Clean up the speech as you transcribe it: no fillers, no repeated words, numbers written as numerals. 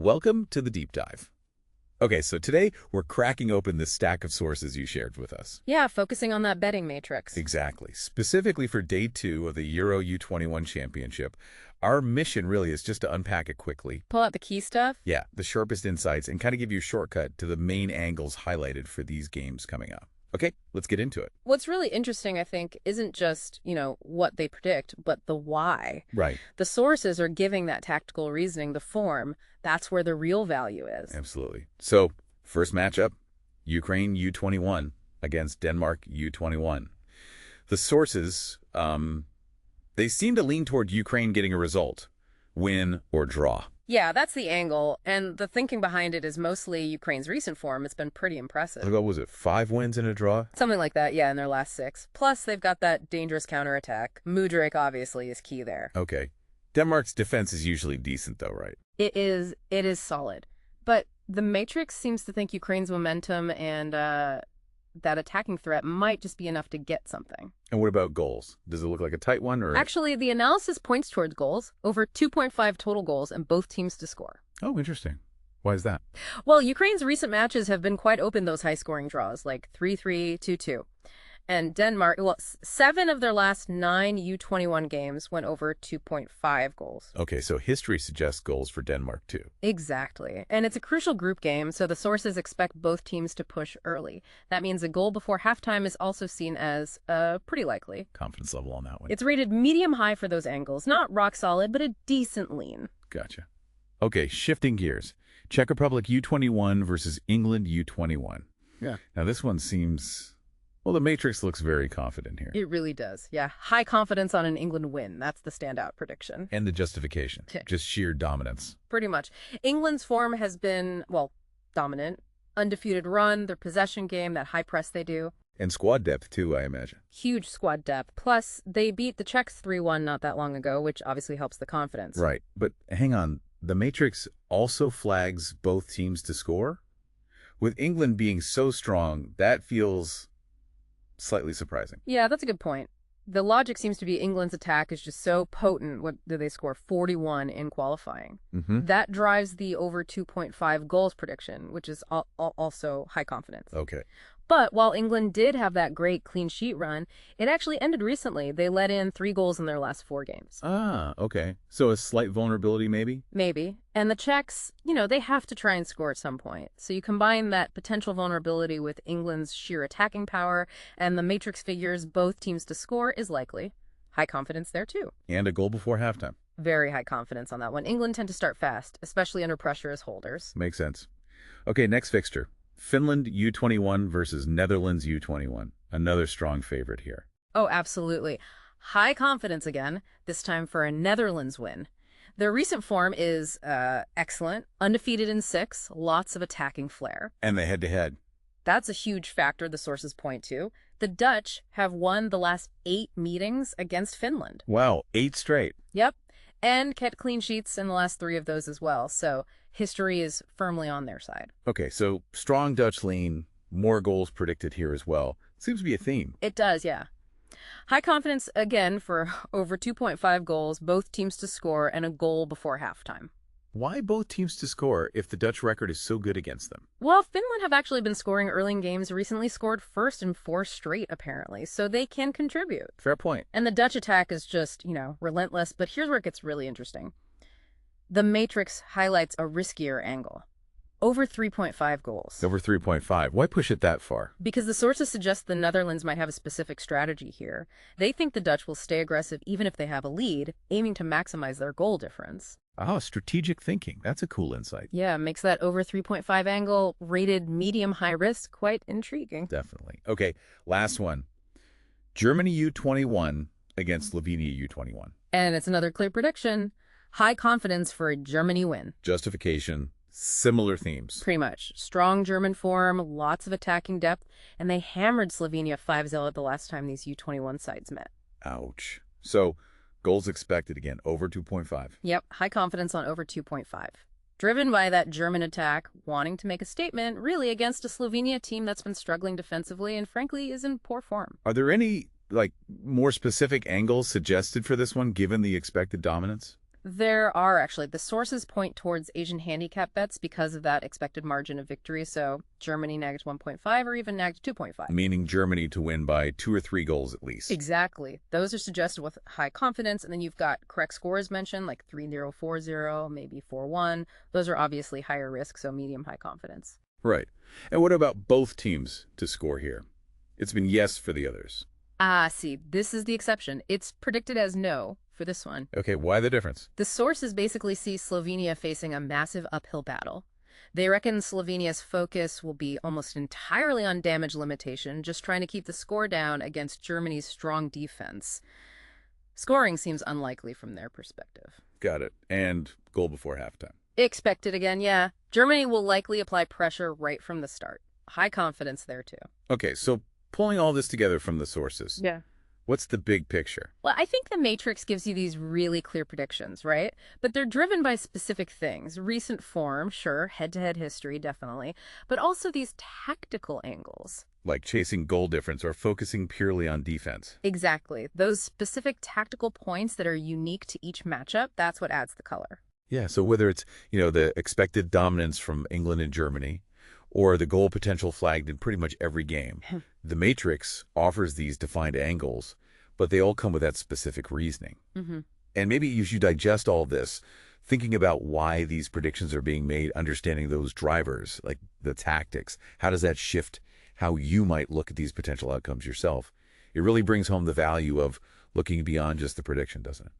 welcome to the deep dive. Okay, so today we're cracking open this stack of sources you shared with us. Yeah, focusing on that betting matrix. Exactly. Specifically for day 2 of the Euro U21 Championship, our mission really is just to unpack it quickly. Pull out the key stuff? Yeah, the sharpest insights and kind of give you a shortcut to the main angles highlighted for these games coming up. Okay, let's get into it. What's really interesting, I think, isn't just, what they predict, but the why. Right. The sources are giving that tactical reasoning the form. That's where the real value is. Absolutely. So, first matchup, Ukraine U21 against Denmark U21. The sources, they seem to lean toward Ukraine getting a result, win or draw. Yeah, that's the angle, and the thinking behind it is mostly Ukraine's recent form. It's been pretty impressive. What was it, 5 wins and a draw? Something like that, yeah, in their last 6. Plus, they've got that dangerous counterattack. Mudryk, obviously, is key there. Okay. Denmark's defense is usually decent, though, right? It is solid. But the Matrix seems to think Ukraine's momentum and that attacking threat might just be enough to get something. And what about goals? Does it look like a tight one? Or Actually, the analysis points towards goals, over 2.5 total goals, and both teams to score. Oh, interesting. Why is that? Well, Ukraine's recent matches have been quite open, those high-scoring draws, like 3-3, 2-2. And Denmark, 7 of their last 9 U21 games went over 2.5 goals. Okay, so history suggests goals for Denmark, too. Exactly. And it's a crucial group game, so the sources expect both teams to push early. That means a goal before halftime is also seen as pretty likely. Confidence level on that one. It's rated medium-high for those angles. Not rock solid, but a decent lean. Gotcha. Okay, shifting gears. Czech Republic U21 versus England U21. Yeah. Now, this one seems... Well, the Matrix looks very confident here. It really does. Yeah. High confidence on an England win. That's the standout prediction. And the justification. Just sheer dominance. Pretty much. England's form has been, dominant. Undefeated run, their possession game, that high press they do. And squad depth, too, I imagine. Huge squad depth. Plus, they beat the Czechs 3-1 not that long ago, which obviously helps the confidence. Right. But hang on. The Matrix also flags both teams to score? With England being so strong, that feels... slightly surprising. Yeah, that's a good point. The logic seems to be England's attack is just so potent. What did they score? 41 in qualifying. That drives the over 2.5 goals prediction, which is also high confidence. Okay. But while England did have that great clean sheet run, it actually ended recently. They let in 3 goals in their last 4 games. Ah, okay. So a slight vulnerability, maybe? Maybe. And the Czechs, they have to try and score at some point. So you combine that potential vulnerability with England's sheer attacking power, and the Matrix figures both teams to score is likely. High confidence there, too. And a goal before halftime. Very high confidence on that one. England tend to start fast, especially under pressure as holders. Makes sense. Okay, next fixture. Finland U21 versus Netherlands U21. Another strong favorite here. Oh, absolutely. High confidence again, this time for a Netherlands win. Their recent form is excellent, undefeated in 6, lots of attacking flair. And the head-to-head. That's a huge factor the sources point to. The Dutch have won the last 8 meetings against Finland. Wow, 8 straight. Yep, and kept clean sheets in the last 3 of those as well, so history is firmly on their side. Okay, so strong Dutch lean, more goals predicted here as well. Seems to be a theme. It does, yeah. High confidence, again, for over 2.5 goals, both teams to score, and a goal before halftime. Why both teams to score if the Dutch record is so good against them? Well, Finland have actually been scoring early in games, recently scored first in 4 straight, apparently, so they can contribute. Fair point. And the Dutch attack is just, relentless, but here's where it gets really interesting. The Matrix highlights a riskier angle. Over 3.5 goals. Over 3.5. Why push it that far? Because the sources suggest the Netherlands might have a specific strategy here. They think the Dutch will stay aggressive even if they have a lead, aiming to maximize their goal difference. Oh, strategic thinking. That's a cool insight. Yeah, makes that over 3.5 angle rated medium-high risk quite intriguing. Definitely. Okay, last one. Germany U21 against Slovenia U21. And it's another clear prediction. High confidence for a Germany win. Justification, similar themes. Pretty much. Strong German form, lots of attacking depth, and they hammered Slovenia 5-0 the last time these U21 sides met. Ouch. So, goals expected again, over 2.5. Yep, high confidence on over 2.5. Driven by that German attack, wanting to make a statement, really against a Slovenia team that's been struggling defensively and frankly is in poor form. Are there any, more specific angles suggested for this one, given the expected dominance? There are actually. The sources point towards Asian handicap bets because of that expected margin of victory. So Germany nagged 1.5 or even nagged 2.5. Meaning Germany to win by 2 or 3 goals at least. Exactly. Those are suggested with high confidence. And then you've got correct scores mentioned, like 3-0, 4-0, maybe 4-1. Those are obviously higher risk, so medium high confidence. Right. And what about both teams to score here? It's been yes for the others. See, this is the exception. It's predicted as no for this one. Okay, why the difference? The sources basically see Slovenia facing a massive uphill battle. They reckon Slovenia's focus will be almost entirely on damage limitation, just trying to keep the score down against Germany's strong defense. Scoring seems unlikely from their perspective. Got it. And goal before halftime. Expected again, yeah. Germany will likely apply pressure right from the start. High confidence there, too. Okay, so pulling all this together from the sources. Yeah. What's the big picture? Well, I think the Matrix gives you these really clear predictions, right? But they're driven by specific things. Recent form, sure, head-to-head history, definitely. But also these tactical angles. Like chasing goal difference or focusing purely on defense. Exactly. Those specific tactical points that are unique to each matchup, that's what adds the color. Yeah, so whether it's, the expected dominance from England and Germany, or the goal potential flagged in pretty much every game, the Matrix offers these defined angles, but they all come with that specific reasoning. And maybe as you digest all this, thinking about why these predictions are being made, understanding those drivers, like the tactics, how does that shift how you might look at these potential outcomes yourself? It really brings home the value of looking beyond just the prediction, doesn't it?